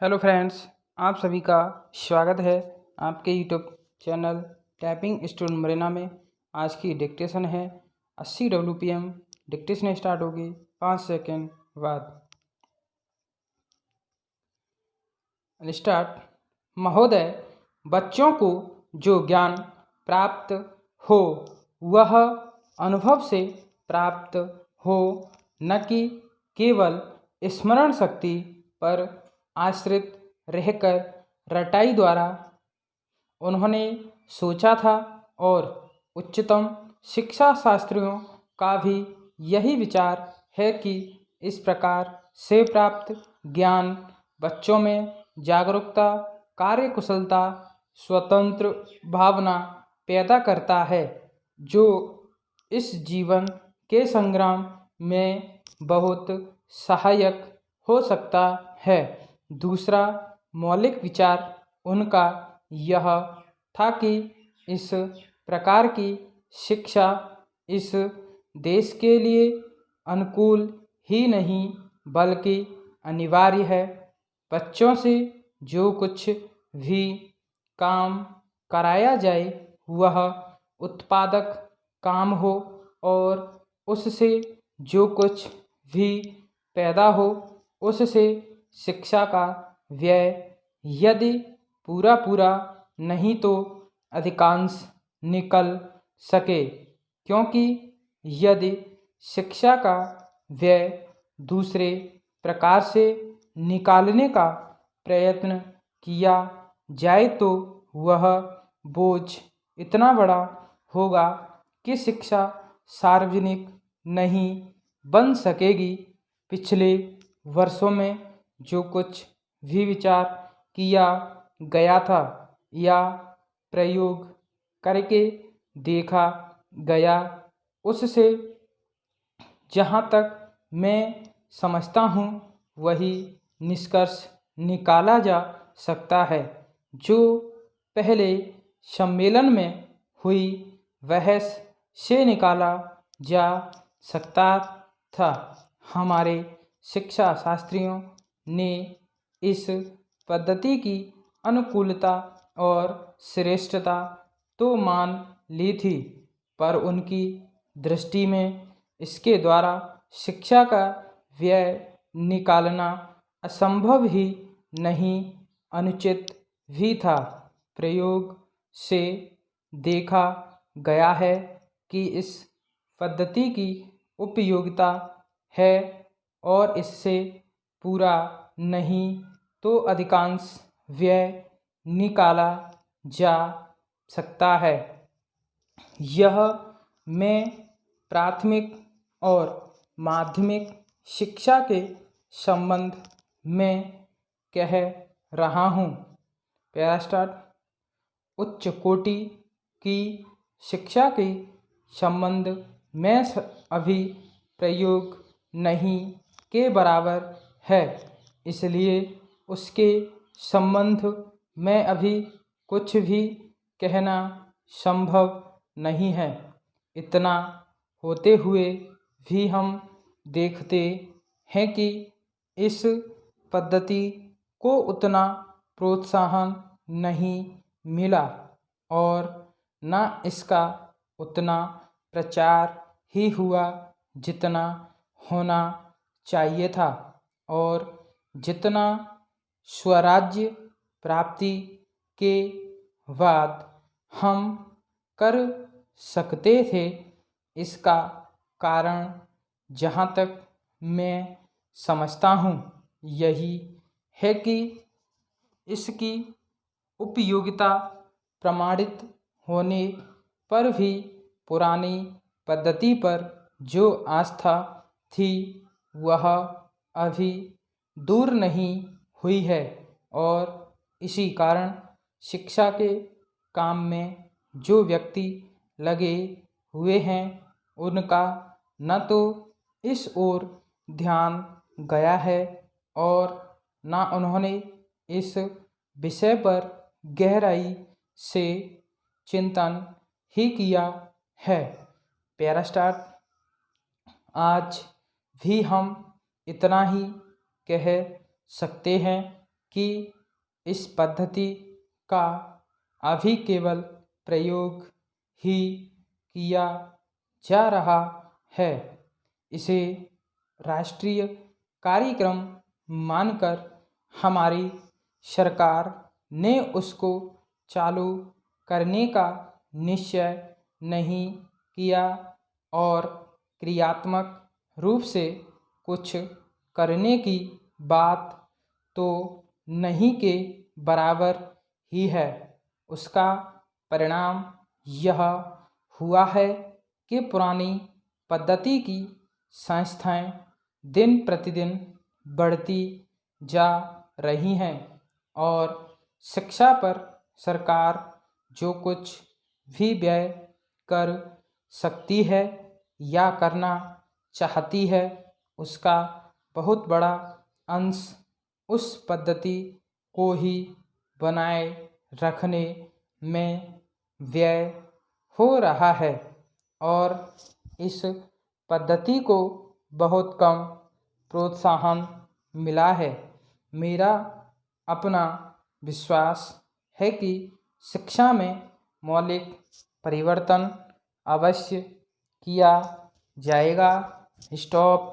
Hello friends, आप सभी का स्वागत है आपके YouTube channel typing student Marina में। आज की डिक्टेशन है 80 WPM। डिक्टेशन स्टार्ट होगी 5 सेकेंड बाद। स्टार्ट। महोदय, बच्चों को जो ज्ञान प्राप्त हो वह अनुभव से प्राप्त हो, न कि केवल स्मरण शक्ति पर आश्रित रहकर रटाई द्वारा। उन्होंने सोचा था और उच्चतम शिक्षा शास्त्रियों का भी यही विचार है कि इस प्रकार से प्राप्त ज्ञान बच्चों में जागरूकता, कार्यकुशलता, स्वतंत्र भावना पैदा करता है, जो इस जीवन के संग्राम में बहुत सहायक हो सकता है। दूसरा मौलिक विचार उनका यह था कि इस प्रकार की शिक्षा इस देश के लिए अनुकूल ही नहीं बल्कि अनिवार्य है। बच्चों से जो कुछ भी काम कराया जाए वह उत्पादक काम हो और उससे जो कुछ भी पैदा हो उससे शिक्षा का व्यय यदि पूरा पूरा नहीं तो अधिकांश निकल सके, क्योंकि यदि शिक्षा का व्यय दूसरे प्रकार से निकालने का प्रयत्न किया जाए तो वह बोझ इतना बड़ा होगा कि शिक्षा सार्वजनिक नहीं बन सकेगी। पिछले वर्षों में जो कुछ भी विचार किया गया था या प्रयोग करके देखा गया, उससे जहाँ तक मैं समझता हूँ वही निष्कर्ष निकाला जा सकता है जो पहले सम्मेलन में हुई बहस से निकाला जा सकता था। हमारे शिक्षा शास्त्रियों ने इस पद्धति की अनुकूलता और श्रेष्ठता तो मान ली थी, पर उनकी दृष्टि में इसके द्वारा शिक्षा का व्यय निकालना असंभव ही नहीं, अनुचित भी था। प्रयोग से देखा गया है कि इस पद्धति की उपयोगिता है और इससे पूरा नहीं तो अधिकांश व्यय निकाला जा सकता है। यह मैं प्राथमिक और माध्यमिक शिक्षा के संबंध में कह रहा हूँ। पैरास्टार्ट। उच्च कोटि की शिक्षा के संबंध में अभी प्रयोग नहीं के बराबर है, इसलिए उसके संबंध में अभी कुछ भी कहना संभव नहीं है। इतना होते हुए भी हम देखते हैं कि इस पद्धति को उतना प्रोत्साहन नहीं मिला और न इसका उतना प्रचार ही हुआ जितना होना चाहिए था और जितना स्वराज्य प्राप्ति के बाद हम कर सकते थे। इसका कारण जहाँ तक मैं समझता हूँ यही है कि इसकी उपयोगिता प्रमाणित होने पर भी पुरानी पद्धति पर जो आस्था थी वह अभी दूर नहीं हुई है और इसी कारण शिक्षा के काम में जो व्यक्ति लगे हुए हैं उनका न तो इस ओर ध्यान गया है और न उन्होंने इस विषय पर गहराई से चिंतन ही किया है। पैरास्टार्ट। आज भी हम इतना ही कह सकते हैं कि इस पद्धति का अभी केवल प्रयोग ही किया जा रहा है। इसे राष्ट्रीय कार्यक्रम मानकर हमारी सरकार ने उसको चालू करने का निश्चय नहीं किया और क्रियात्मक रूप से कुछ करने की बात तो नहीं के बराबर ही है। उसका परिणाम यह हुआ है कि पुरानी पद्धति की संस्थाएं दिन प्रतिदिन बढ़ती जा रही हैं और शिक्षा पर सरकार जो कुछ भी व्यय कर सकती है या करना चाहती है उसका बहुत बड़ा अंश उस पद्धति को ही बनाए रखने में व्यय हो रहा है और इस पद्धति को बहुत कम प्रोत्साहन मिला है। मेरा अपना विश्वास है कि शिक्षा में मौलिक परिवर्तन अवश्य किया जाएगा। स्टॉप।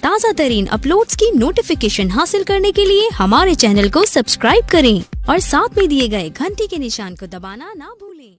ताज़ा तरीन अपलोड्स की नोटिफिकेशन हासिल करने के लिए हमारे चैनल को सब्सक्राइब करें और साथ में दिए गए घंटी के निशान को दबाना ना भूलें।